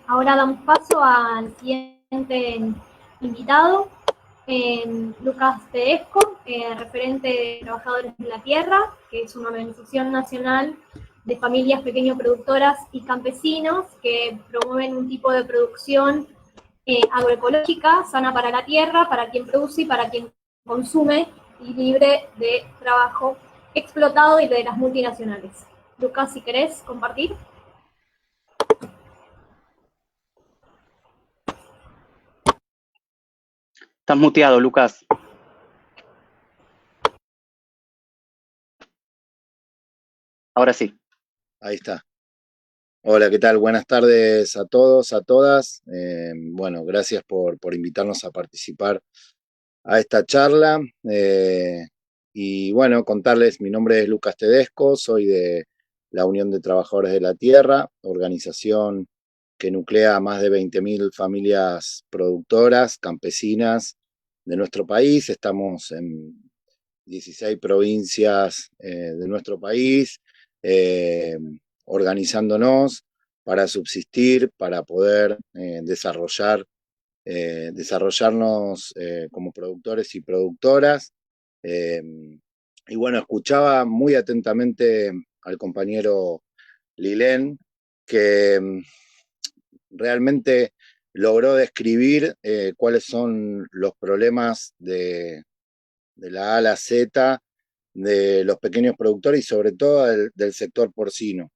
Ahora damos paso al siguiente invitado, Lucas Tedesco, referente de Trabajadores de la Tierra, que es una organización nacional de familias pequeño productoras y campesinos que promueven un tipo de producción agroecológica, sana para la tierra, para quien produce y para quien consume, y libre de trabajo explotado y de las multinacionales. Lucas, si querés compartir. Estás muteado, Lucas. Ahora sí. Ahí está. Hola, ¿qué tal? Buenas tardes a todos, a todas. Bueno, gracias por invitarnos a participar a esta charla. Y bueno, contarles, mi nombre es Lucas Tedesco, soy de la Unión de Trabajadores de la Tierra, organización que nuclea a más de 20.000 familias productoras, campesinas de nuestro país. Estamos en 16 provincias de nuestro país, organizándonos para subsistir, para poder desarrollarnos como productores y productoras. Y bueno, escuchaba muy atentamente al compañero Lilén, que realmente logró describir cuáles son los problemas de la A a la Z de los pequeños productores y sobre todo del sector porcino.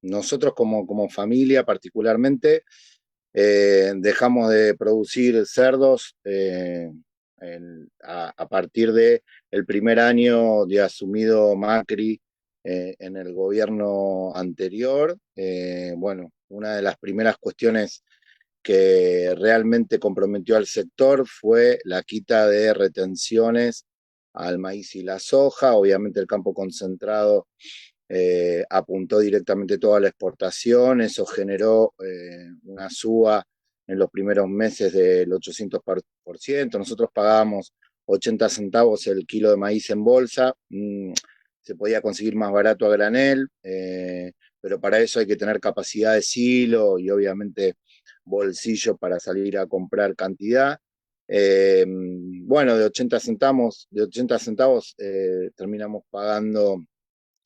Nosotros como familia particularmente dejamos de producir cerdos a partir del primer año de asumido Macri en el gobierno anterior. Bueno, una de las primeras cuestiones que realmente comprometió al sector fue la quita de retenciones al maíz y la soja. Obviamente el campo concentrado apuntó directamente toda la exportación. Eso generó una suba en los primeros meses del 800%. Nosotros pagábamos 80 centavos el kilo de maíz en bolsa. Se podía conseguir más barato a granel, pero para eso hay que tener capacidad de silo y obviamente bolsillo para salir a comprar cantidad. Bueno, de 80 centavos terminamos pagando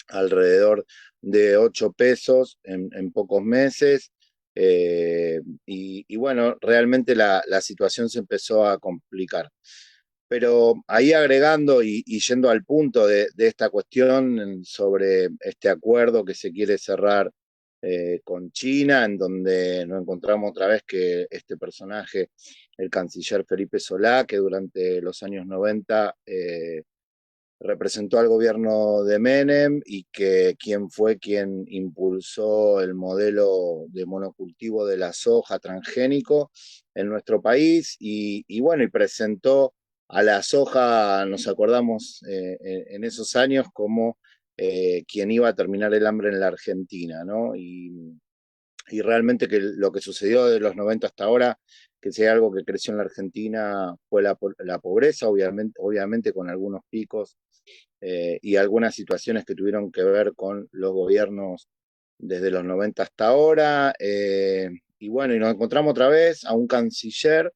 alrededor de 8 pesos en pocos meses. Y bueno, realmente la situación se empezó a complicar. Pero ahí agregando y yendo al punto de esta cuestión sobre este acuerdo que se quiere cerrar con China, en donde nos encontramos otra vez que este personaje, el canciller Felipe Solá, que durante los años 90 representó al gobierno de Menem y que fue quien impulsó el modelo de monocultivo de la soja transgénico en nuestro país y bueno, y presentó a la soja, nos acordamos en esos años, como quien iba a terminar el hambre en la Argentina, ¿no? Y realmente que lo que sucedió de los 90 hasta ahora, que si hay algo que creció en la Argentina fue la pobreza, obviamente con algunos picos y algunas situaciones que tuvieron que ver con los gobiernos desde los 90 hasta ahora. Y bueno, y nos encontramos otra vez a un canciller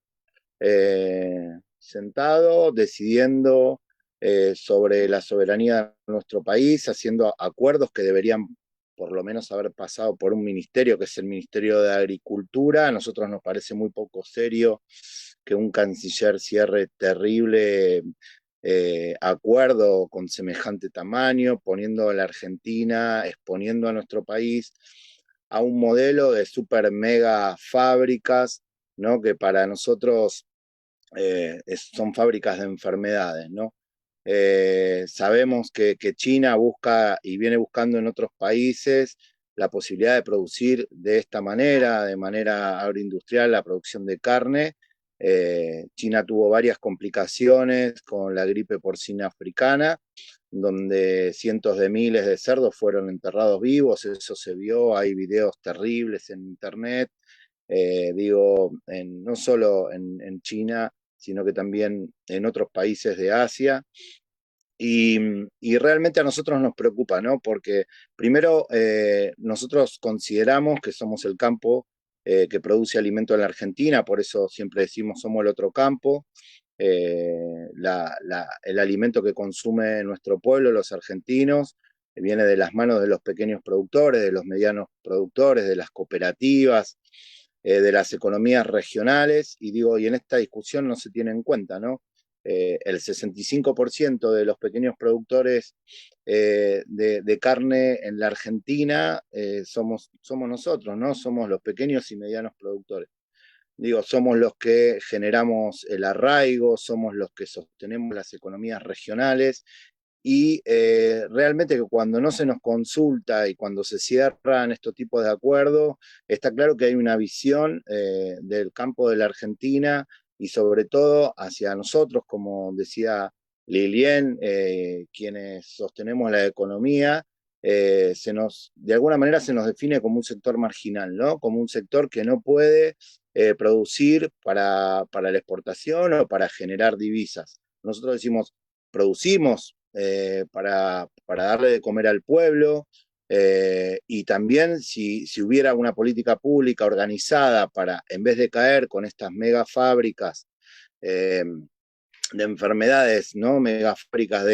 sentado, decidiendo sobre la soberanía de nuestro país, haciendo acuerdos que deberían por lo menos haber pasado por un ministerio, que es el Ministerio de Agricultura. A nosotros nos parece muy poco serio que un canciller cierre terrible acuerdo con semejante tamaño, poniendo a la Argentina, exponiendo a nuestro país a un modelo de super mega fábricas, ¿no? Que para nosotros son fábricas de enfermedades, ¿no? Sabemos que China busca y viene buscando en otros países la posibilidad de producir de esta manera, de manera agroindustrial, la producción de carne. China tuvo varias complicaciones con la gripe porcina africana, donde cientos de miles de cerdos fueron enterrados vivos. Eso se vio, hay videos terribles en internet. No solo en China, sino que también en otros países de Asia. Y realmente a nosotros nos preocupa, ¿no? Porque primero nosotros consideramos que somos el campo que produce alimento en la Argentina, por eso siempre decimos somos el otro campo. El alimento que consume nuestro pueblo, los argentinos, viene de las manos de los pequeños productores, de los medianos productores, de las cooperativas, de las economías regionales, y digo, y en esta discusión no se tiene en cuenta, ¿no? El 65% de los pequeños productores de carne en la Argentina somos nosotros, ¿no? Somos los pequeños y medianos productores. Digo, somos los que generamos el arraigo, somos los que sostenemos las economías regionales y realmente que cuando no se nos consulta y cuando se cierran estos tipos de acuerdos, está claro que hay una visión del campo de la Argentina y sobre todo hacia nosotros, como decía Lilien, quienes sostenemos la economía, de alguna manera se nos define como un sector marginal, ¿no? Como un sector que no puede producir para la exportación o para generar divisas. Nosotros decimos, producimos para darle de comer al pueblo, y también si hubiera una política pública organizada para, en vez de caer con estas mega fábricas de enfermedades, ¿no? Mega fábricas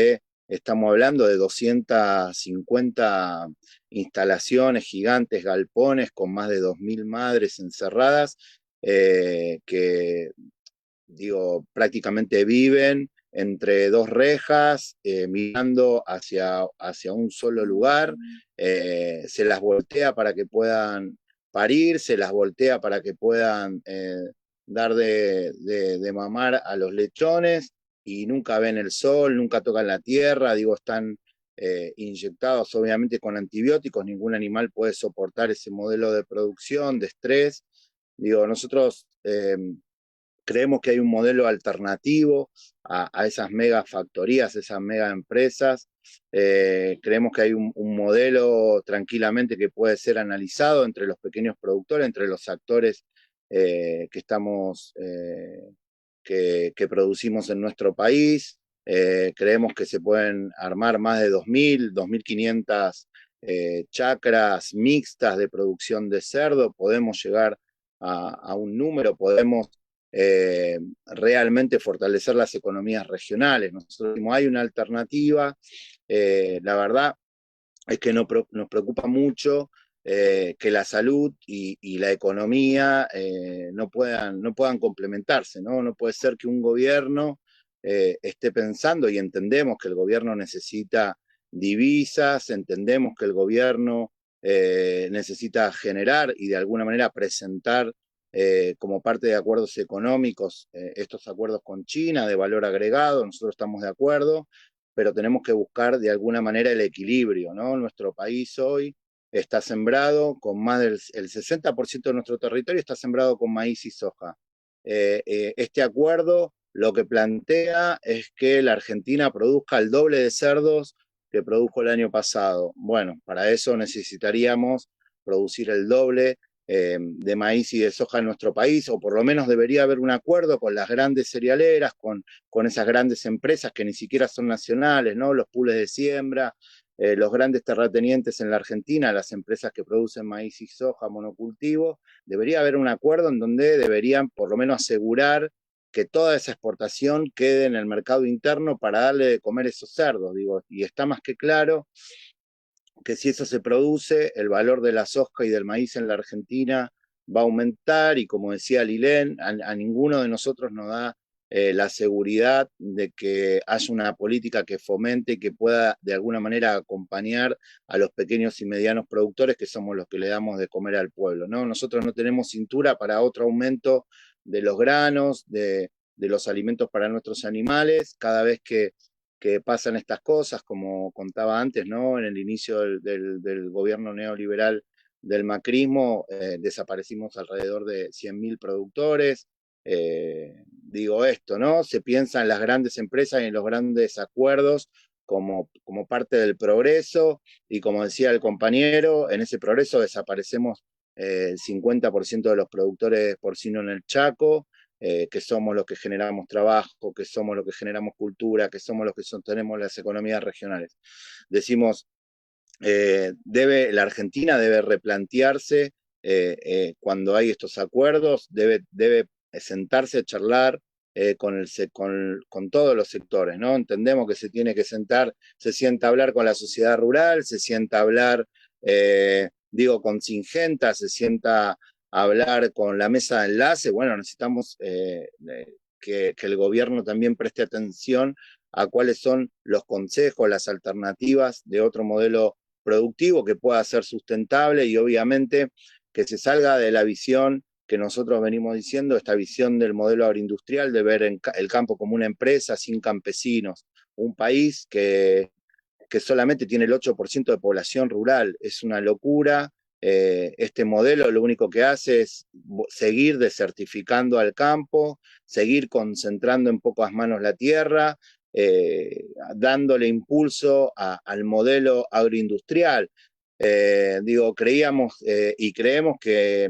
estamos hablando de 250 instalaciones gigantes, galpones, con más de 2.000 madres encerradas, que, digo, prácticamente viven entre dos rejas, mirando hacia un solo lugar, se las voltea para que puedan parir, se las voltea para que puedan dar de mamar a los lechones, y nunca ven el sol, nunca tocan la tierra, digo, están inyectados obviamente con antibióticos, ningún animal puede soportar ese modelo de producción, de estrés. Digo, nosotros creemos que hay un modelo alternativo a esas mega factorías, esas mega empresas. Creemos que hay un modelo tranquilamente que puede ser analizado entre los pequeños productores, entre los actores que producimos en nuestro país. Creemos que se pueden armar más de 2.500 chacras mixtas de producción de cerdo. Podemos llegar a un número, podemos realmente fortalecer las economías regionales. Nosotros decimos, hay una alternativa. La verdad es que nos preocupa mucho que la salud y la economía no puedan complementarse, ¿no? No puede ser que un gobierno esté pensando, y entendemos que el gobierno necesita divisas, entendemos que el gobierno necesita generar y de alguna manera presentar como parte de acuerdos económicos estos acuerdos con China de valor agregado. Nosotros estamos de acuerdo, pero tenemos que buscar de alguna manera el equilibrio, ¿no? Nuestro país hoy está sembrado con más del el 60% de nuestro territorio está sembrado con maíz y soja. Este acuerdo lo que plantea es que la Argentina produzca el doble de cerdos que produjo el año pasado. Bueno, para eso necesitaríamos producir el doble de maíz y de soja en nuestro país, o por lo menos debería haber un acuerdo con las grandes cerealeras, con esas grandes empresas que ni siquiera son nacionales, ¿no? Los pools de siembra, los grandes terratenientes en la Argentina, las empresas que producen maíz y soja monocultivo. Debería haber un acuerdo en donde deberían por lo menos asegurar que toda esa exportación quede en el mercado interno para darle de comer esos cerdos, digo, y está más que claro que si eso se produce, el valor de la soja y del maíz en la Argentina va a aumentar, y como decía Lilén, a ninguno de nosotros nos da la seguridad de que haya una política que fomente y que pueda de alguna manera acompañar a los pequeños y medianos productores, que somos los que le damos de comer al pueblo, ¿no? Nosotros no tenemos cintura para otro aumento de los granos, de los alimentos para nuestros animales. Cada vez que pasan estas cosas, como contaba antes, ¿no? En el inicio del gobierno neoliberal del macrismo, desaparecimos alrededor de 100.000 productores. Digo esto, ¿no? Se piensa en las grandes empresas y en los grandes acuerdos como parte del progreso, y como decía el compañero, en ese progreso desaparecemos el 50% de los productores porcinos en el Chaco. que somos los que generamos trabajo, que somos los que generamos cultura, que somos los que sostenemos las economías regionales. Decimos, la Argentina debe replantearse cuando hay estos acuerdos, debe sentarse a charlar con todos los sectores, ¿no? Entendemos que se tiene que sentar, se sienta a hablar con la sociedad rural, se sienta a hablar, con Singenta, se sienta a hablar con la mesa de enlace. Bueno, necesitamos que el gobierno también preste atención a cuáles son los consejos, las alternativas de otro modelo productivo que pueda ser sustentable y obviamente que se salga de la visión que nosotros venimos diciendo, esta visión del modelo agroindustrial de ver el campo como una empresa sin campesinos, un país que solamente tiene el 8% de población rural, es una locura. Este modelo lo único que hace es seguir desertificando al campo, seguir concentrando en pocas manos la tierra, dándole impulso al modelo agroindustrial. Creíamos y creemos que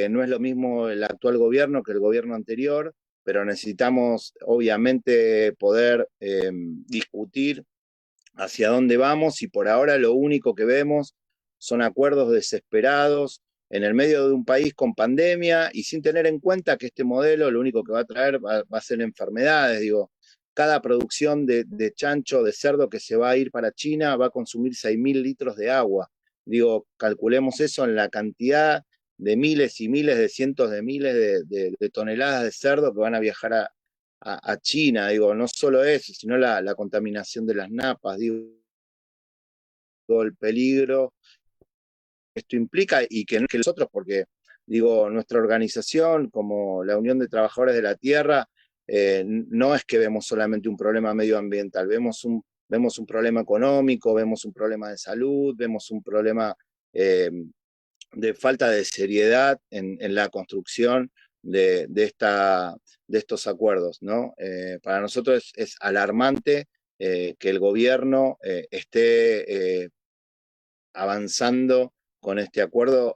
no es lo mismo el actual gobierno que el gobierno anterior, pero necesitamos obviamente poder discutir hacia dónde vamos, y por ahora lo único que vemos son acuerdos desesperados en el medio de un país con pandemia y sin tener en cuenta que este modelo lo único que va a traer va a ser enfermedades. Cada producción de chancho, de cerdo que se va a ir para China va a consumir 6.000 litros de agua. Calculemos eso en la cantidad de miles y miles, de cientos de miles de toneladas de cerdo que van a viajar a China. No solo eso, sino la contaminación de las napas, el peligro que esto implica, y que no es que nosotros, porque nuestra organización como la Unión de Trabajadores de la Tierra, no es que vemos solamente un problema medioambiental, vemos un problema económico, vemos un problema de salud, vemos un problema de falta de seriedad en la construcción de estos acuerdos, ¿no? Para nosotros es alarmante que el gobierno esté avanzando con este acuerdo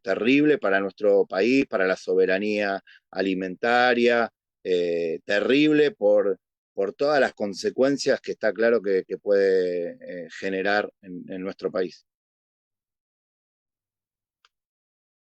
terrible para nuestro país, para la soberanía alimentaria, terrible por todas las consecuencias que está claro que puede generar en nuestro país.